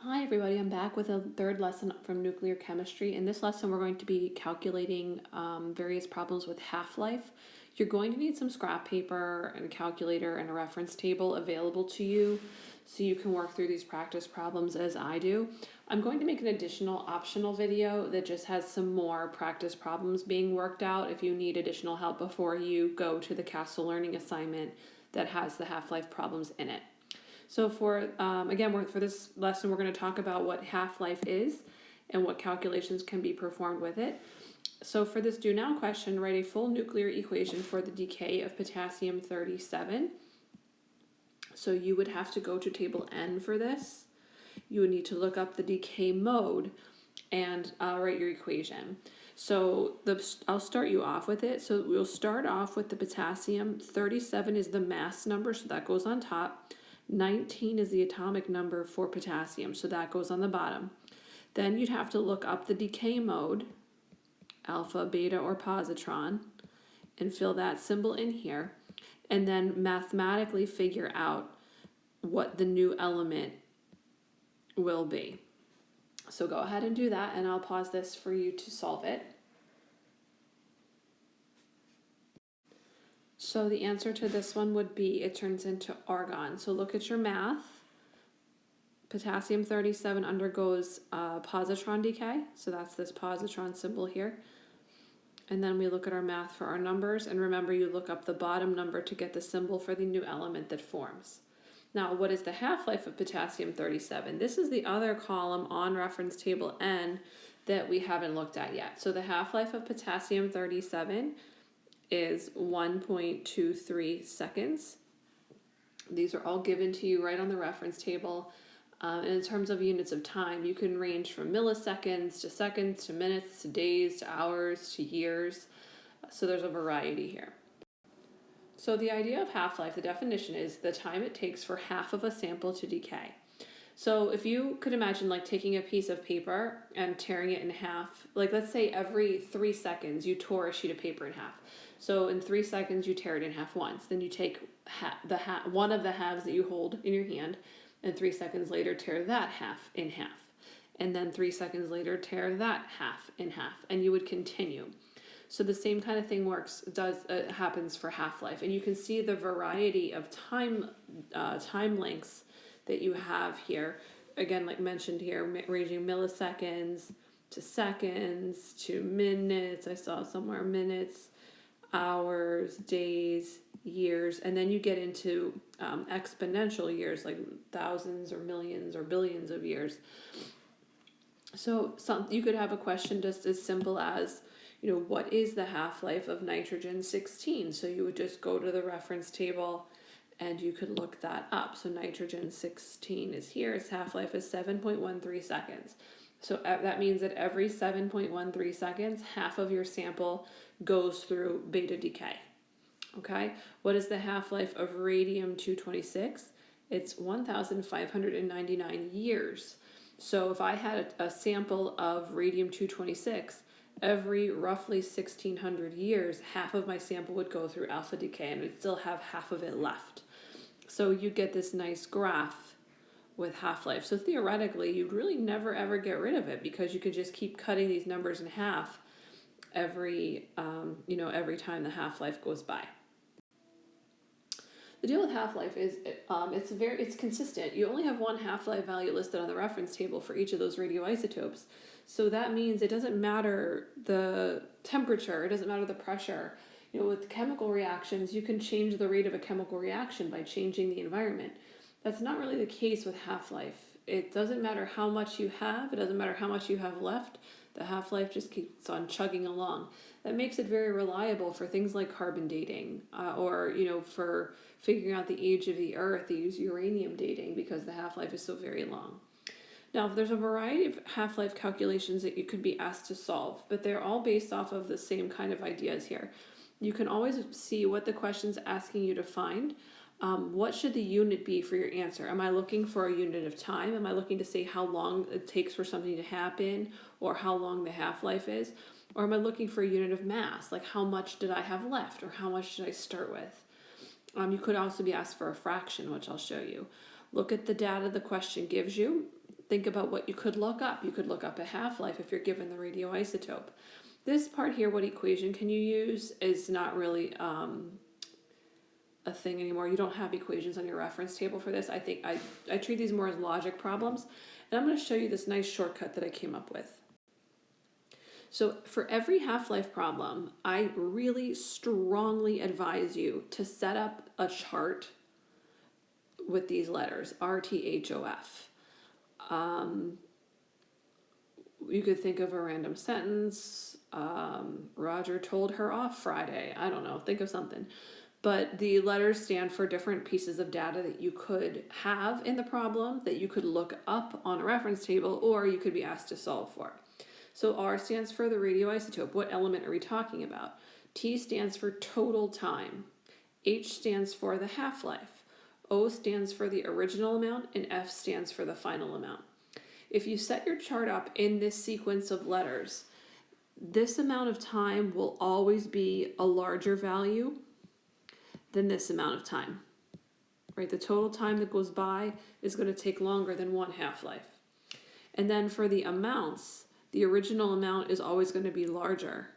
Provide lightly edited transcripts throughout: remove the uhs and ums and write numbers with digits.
Hi everybody, I'm back with a third lesson from nuclear chemistry. In this lesson we're going to be calculating various problems with half-life. You're going to need some scrap paper and a calculator and a reference table available to you so you can work through these practice problems as I do. I'm going to make an additional optional video that just has some more practice problems being worked out if you need additional help before you go to the Castle Learning assignment that has the half-life problems in it. So for this lesson, we're going to talk about what half-life is and what calculations can be performed with it. So for this do now question, write a full nuclear equation for the decay of potassium-37. So you would have to go to table N for this. You would need to look up the decay mode and write your equation. So I'll start you off with it. So we'll start off with the potassium. 37 is the mass number, so that goes on top. 19 is the atomic number for potassium, so that goes on the bottom. Then you'd have to look up the decay mode, alpha, beta, or positron, and fill that symbol in here, and then mathematically figure out what the new element will be. So go ahead and do that, and I'll pause this for you to solve it. So the answer to this one would be it turns into argon. So look at your math. Potassium-37 undergoes positron decay. So that's this positron symbol here. And then we look at our math for our numbers. And remember, you look up the bottom number to get the symbol for the new element that forms. Now, what is the half-life of potassium-37? This is the other column on reference table N that we haven't looked at yet. So the half-life of potassium-37 is 1.23 seconds. These are all given to you right on the reference table. And in terms of units of time, you can range from milliseconds to seconds to minutes to days to hours to years. So there's a variety here. So the idea of half-life, the definition is the time it takes for half of a sample to decay. So if you could imagine like taking a piece of paper and tearing it in half, like let's say every 3 seconds you tore a sheet of paper in half. So in 3 seconds you tear it in half once. Then you take one of the halves that you hold in your hand, and 3 seconds later tear that half in half. And then 3 seconds later tear that half in half, and you would continue. So the same kind of thing happens for half-life, and you can see the variety of time lengths that you have here. Again, like mentioned here, ranging milliseconds to seconds to minutes. I saw somewhere minutes, hours, days, years, and then you get into exponential years, like thousands or millions or billions of years. So you could have a question just as simple as, what is the half-life of nitrogen-16? So you would just go to the reference table and you could look that up. So nitrogen-16 is here. Its half-life is 7.13 seconds. So that means that every 7.13 seconds, half of your sample goes through beta decay. Okay? What is the half-life of radium-226? It's 1,599 years. So if I had a sample of radium-226, every roughly 1,600 years, half of my sample would go through alpha decay and we'd still have half of it left. So you get this nice graph with half-life. So theoretically, you'd really never ever get rid of it because you could just keep cutting these numbers in half every time the half-life goes by. The deal with half-life is it's consistent. You only have one half-life value listed on the reference table for each of those radioisotopes. So that means it doesn't matter the temperature, it doesn't matter the pressure. With chemical reactions, you can change the rate of a chemical reaction by changing the environment. That's not really the case with half-life. It doesn't matter how much you have, it doesn't matter how much you have left, the half-life just keeps on chugging along. That makes it very reliable for things like carbon dating, or for figuring out the age of the Earth, they use uranium dating because the half-life is so very long. Now, there's a variety of half-life calculations that you could be asked to solve, but they're all based off of the same kind of ideas here. You can always see what the question's asking you to find. What should the unit be for your answer? Am I looking for a unit of time? Am I looking to say how long it takes for something to happen or how long the half-life is? Or am I looking for a unit of mass, like how much did I have left or how much did I start with? You could also be asked for a fraction, which I'll show you. Look at the data the question gives you. think about what you could look up. You could look up a half-life if you're given the radioisotope. This part here, what equation can you use, is not really a thing anymore. You don't have equations on your reference table for this. I think I treat these more as logic problems. And I'm going to show you this nice shortcut that I came up with. So for every half-life problem, I really strongly advise you to set up a chart with these letters, RTHOF. You could think of a random sentence. Roger told her off Friday. I don't know. Think of something. But the letters stand for different pieces of data that you could have in the problem, that you could look up on a reference table, or you could be asked to solve for. So R stands for the radioisotope. What element are we talking about? T stands for total time. H stands for the half-life. O stands for the original amount, and F stands for the final amount. If you set your chart up in this sequence of letters, this amount of time will always be a larger value than this amount of time, right? The total time that goes by is going to take longer than one half-life. And then for the amounts, the original amount is always going to be larger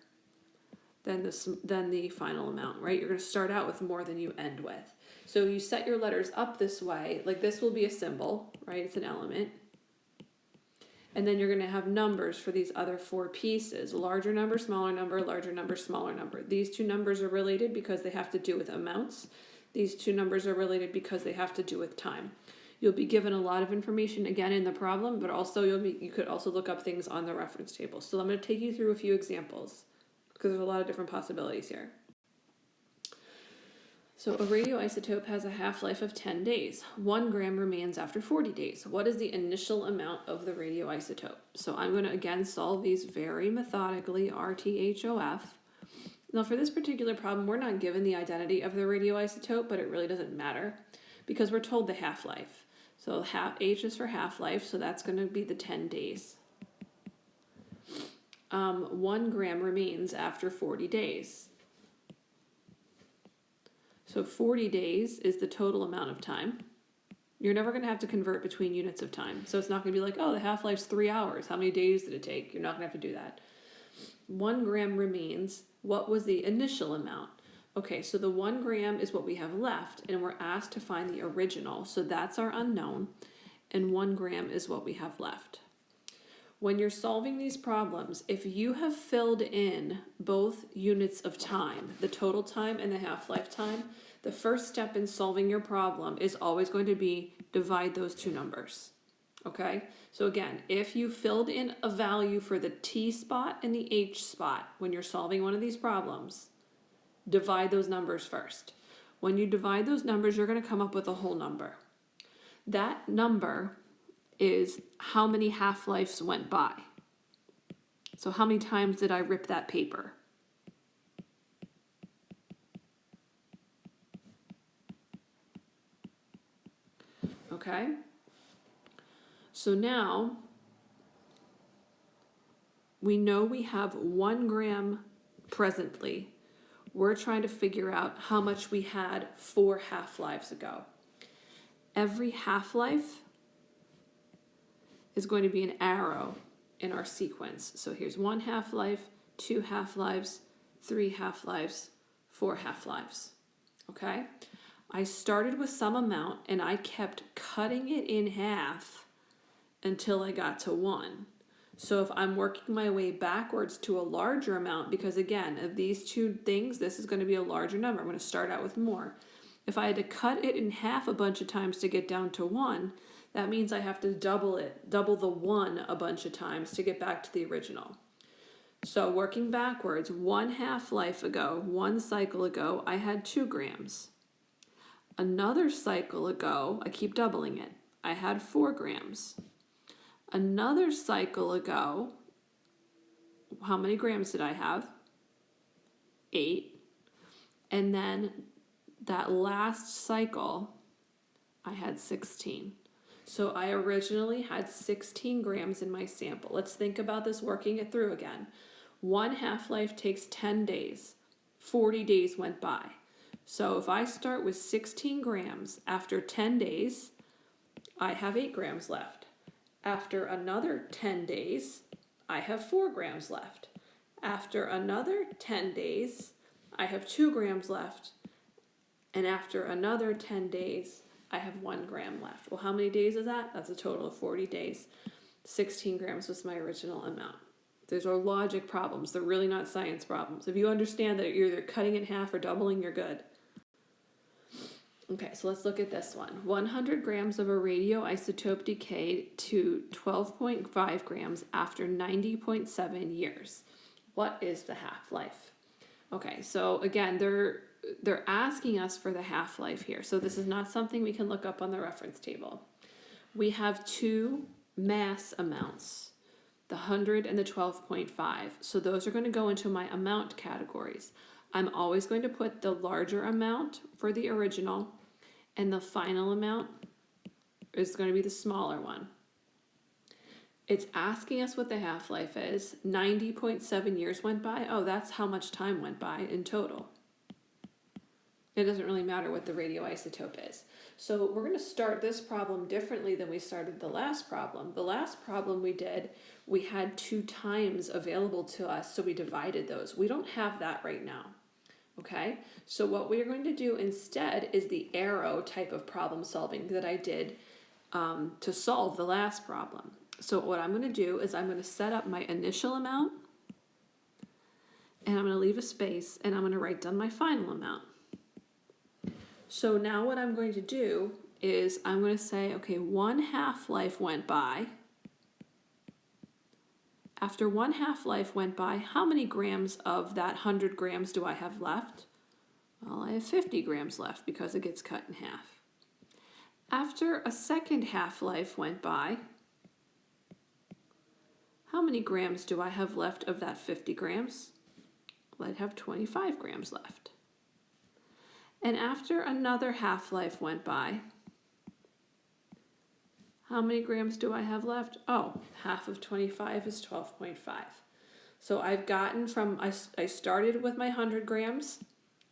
than the final amount, right? You're going to start out with more than you end with. So you set your letters up this way, like this will be a symbol, right? It's an element. And then you're going to have numbers for these other four pieces: larger number, smaller number, larger number, smaller number. These two numbers are related because they have to do with amounts. These two numbers are related because they have to do with time. You'll be given a lot of information again in the problem, but also you could also look up things on the reference table. So I'm going to take you through a few examples because there's a lot of different possibilities here. So a radioisotope has a half-life of 10 days. 1 gram remains after 40 days. What is the initial amount of the radioisotope? So I'm going to again solve these very methodically, RTHOF. Now for this particular problem, we're not given the identity of the radioisotope, but it really doesn't matter because we're told the half-life. So H is for half-life, so that's going to be the 10 days. 1 gram remains after 40 days. So 40 days is the total amount of time. You're never going to have to convert between units of time. So it's not going to be like, oh, the half-life's 3 hours. How many days did it take? You're not going to have to do that. 1 gram remains. What was the initial amount? Okay, so the 1 gram is what we have left, and we're asked to find the original. So that's our unknown, and 1 gram is what we have left. When you're solving these problems, if you have filled in both units of time, the total time and the half-life time, the first step in solving your problem is always going to be divide those two numbers. Okay? So again, if you filled in a value for the T spot and the H spot when you're solving one of these problems, divide those numbers first. When you divide those numbers, you're going to come up with a whole number. That number is how many half-lives went by. So how many times did I rip that paper? Okay? So now we know we have 1 gram presently. We're trying to figure out how much we had 4 half-lives ago. Every half-life is going to be an arrow in our sequence. So here's 1 half-life, 2 half-lives, 3 half-lives, 4 half-lives. Okay? I started with some amount and I kept cutting it in half until I got to 1. So if I'm working my way backwards to a larger amount, because again, of these two things, this is going to be a larger number. I'm going to start out with more. If I had to cut it in half a bunch of times to get down to 1, that means I have to double the 1 a bunch of times to get back to the original. So working backwards, 1 half-life ago, 1 cycle ago, I had 2 grams. Another cycle ago, I keep doubling it, I had 4 grams. Another cycle ago, how many grams did I have? 8. And then that last cycle, I had 16. So I originally had 16 grams in my sample. Let's think about this, working it through again. 1 half-life takes 10 days. 40 days went by. So if I start with 16 grams, after 10 days, I have 8 grams left. After another 10 days, I have 4 grams left. After another 10 days, I have 2 grams left. And after another 10 days, I have 1 gram left. Well, how many days is that? That's a total of 40 days. 16 grams was my original amount. These are logic problems. They're really not science problems. If you understand that you're either cutting in half or doubling, you're good. Okay, so let's look at this one. 100 grams of a radioisotope decayed to 12.5 grams after 90.7 years. What is the half-life? Okay, so again, they're asking us for the half-life here. So this is not something we can look up on the reference table. We have two mass amounts, the 100 and the 12.5. So those are going to go into my amount categories. I'm always going to put the larger amount for the original, and the final amount is going to be the smaller one. It's asking us what the half-life is. 90.7 years went by. Oh, that's how much time went by in total. It doesn't really matter what the radioisotope is. So we're going to start this problem differently than we started the last problem. The last problem we did, we had 2 times available to us, so we divided those. We don't have that right now. Okay, so what we're going to do instead is the arrow type of problem solving that I did to solve the last problem. So what I'm going to do is I'm going to set up my initial amount, and I'm going to leave a space, and I'm going to write down my final amount. So now what I'm going to do is I'm going to say, okay, 1 half-life went by. After 1 half-life went by, how many grams of that 100 grams do I have left? Well, I have 50 grams left because it gets cut in half. After a second half-life went by, how many grams do I have left of that 50 grams? Well, I'd have 25 grams left. And after another half-life went by, how many grams do I have left? Oh, half of 25 is 12.5. So I've gotten from, I started with my 100 grams,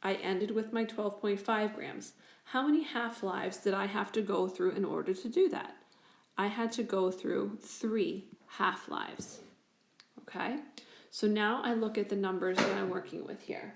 I ended with my 12.5 grams. How many half-lives did I have to go through in order to do that? I had to go through 3 half-lives. Okay? So now I look at the numbers that I'm working with here.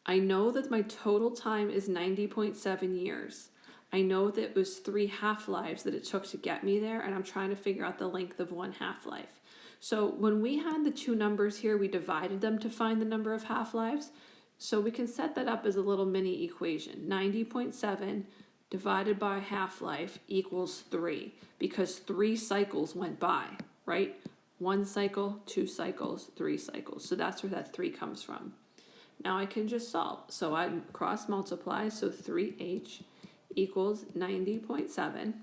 I know that my total time is 90.7 years. I know that it was 3 half-lives that it took to get me there, and I'm trying to figure out the length of 1 half-life. So when we had the 2 numbers here, we divided them to find the number of half-lives. So we can set that up as a little mini equation. 90.7 divided by half-life equals 3, because 3 cycles went by, right? 1 cycle, 2 cycles, 3 cycles. So that's where that 3 comes from. Now I can just solve. So I cross multiply, so 3h equals 90.7,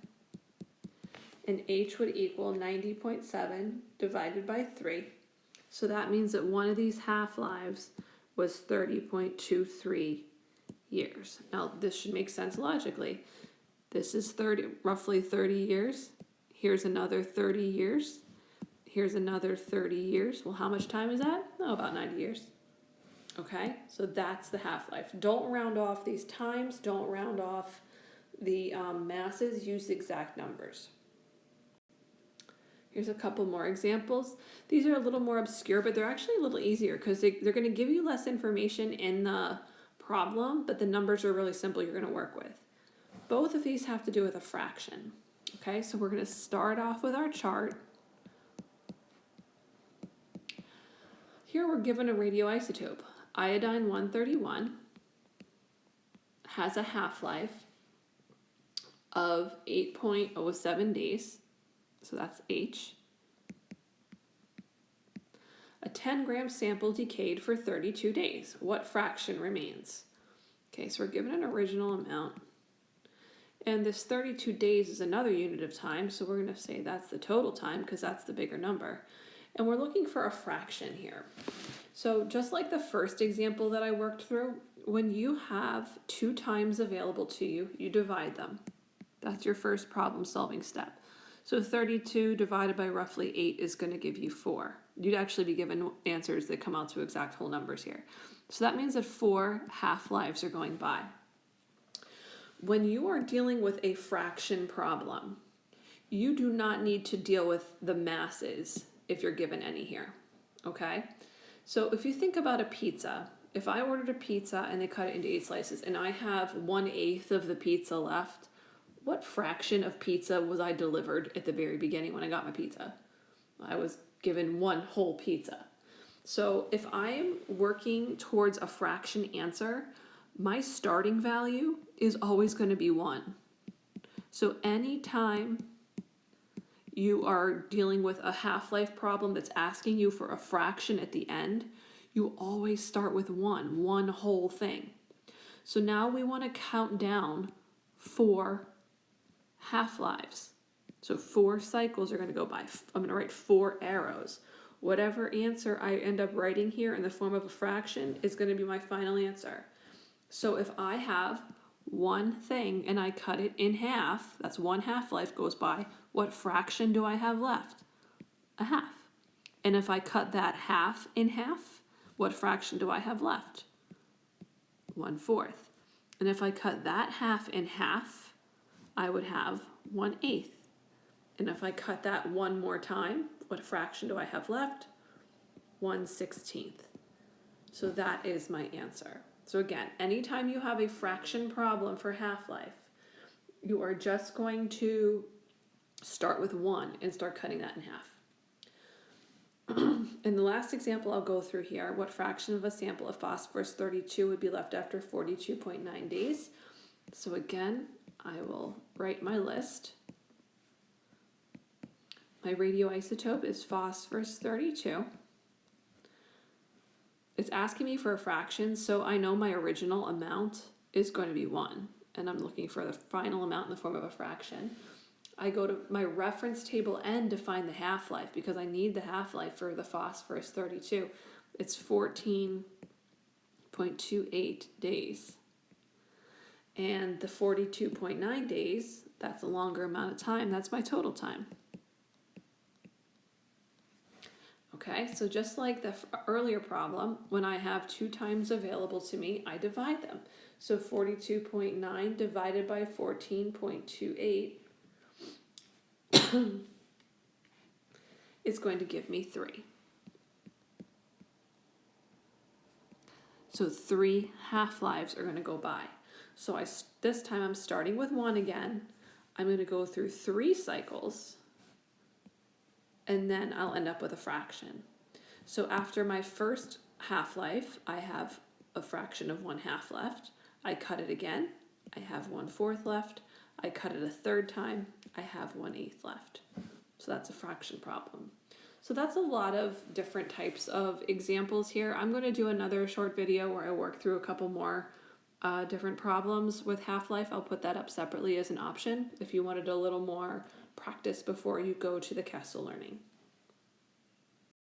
and h would equal 90.7 divided by 3. So that means that one of these half-lives was 30.23 years. Now this should make sense logically. This is roughly 30 years. Here's another 30 years. Here's another 30 years. Well, how much time is that? Oh, about 90 years. Okay, so that's the half-life. Don't round off these times. Don't round off the masses. Use the exact numbers. Here's a couple more examples. These are a little more obscure, but they're actually a little easier because they're going to give you less information in the problem, but the numbers are really simple you're going to work with. Both of these have to do with a fraction. Okay, so we're going to start off with our chart. Here we're given a radioisotope. Iodine-131 has a half-life of 8.07 days, so that's H. A 10-gram sample decayed for 32 days. What fraction remains? Okay, so we're given an original amount, and this 32 days is another unit of time, so we're going to say that's the total time because that's the bigger number. And we're looking for a fraction here. So just like the first example that I worked through, when you have 2 times available to you, you divide them. That's your first problem solving step. So 32 divided by roughly 8 is going to give you 4. You'd actually be given answers that come out to exact whole numbers here. So that means that 4 half-lives are going by. When you are dealing with a fraction problem, you do not need to deal with the masses if you're given any here, okay? So if you think about a pizza, if I ordered a pizza and they cut it into 8 slices and I have 1/8 of the pizza left, what fraction of pizza was I delivered at the very beginning when I got my pizza? I was given one whole pizza. So if I'm working towards a fraction answer, my starting value is always going to be 1. So anytime you are dealing with a half-life problem that's asking you for a fraction at the end, you always start with one whole thing. So now we want to count down 4 half-lives. So 4 cycles are going to go by. I'm going to write 4 arrows. Whatever answer I end up writing here in the form of a fraction is going to be my final answer. So if I have one thing and I cut it in half, that's 1 half-life goes by, what fraction do I have left? A half. And if I cut that half in half, what fraction do I have left? 1/4. And if I cut that half in half, I would have 1/8. And if I cut that one more time, what fraction do I have left? 1/16. So that is my answer. So again, anytime you have a fraction problem for half-life, you are just going to start with 1 and start cutting that in half. In the last example I'll go through here, what fraction of a sample of phosphorus 32 would be left after 42.9 days? So again, I will write my list. My radioisotope is phosphorus 32. It's asking me for a fraction, so I know my original amount is going to be 1, and I'm looking for the final amount in the form of a fraction. I go to my reference table N to find the half-life because I need the half-life for the phosphorus 32. It's 14.28 days. And the 42.9 days, that's a longer amount of time, that's my total time. Okay, so just like the earlier problem, when I have 2 times available to me, I divide them. So 42.9 divided by 14.28 is going to give me 3. So 3 half-lives are going to go by. So this time I'm starting with 1 again. I'm going to go through 3 cycles, and then I'll end up with a fraction. So after my first half-life, I have a fraction of 1/2 left. I cut it again. I have 1/4 left. I cut it a third time. I have 1/8 left. So that's a fraction problem. So that's a lot of different types of examples here. I'm going to do another short video where I work through a couple more different problems with half-life. I'll put that up separately as an option if you wanted a little more practice before you go to the Castle Learning.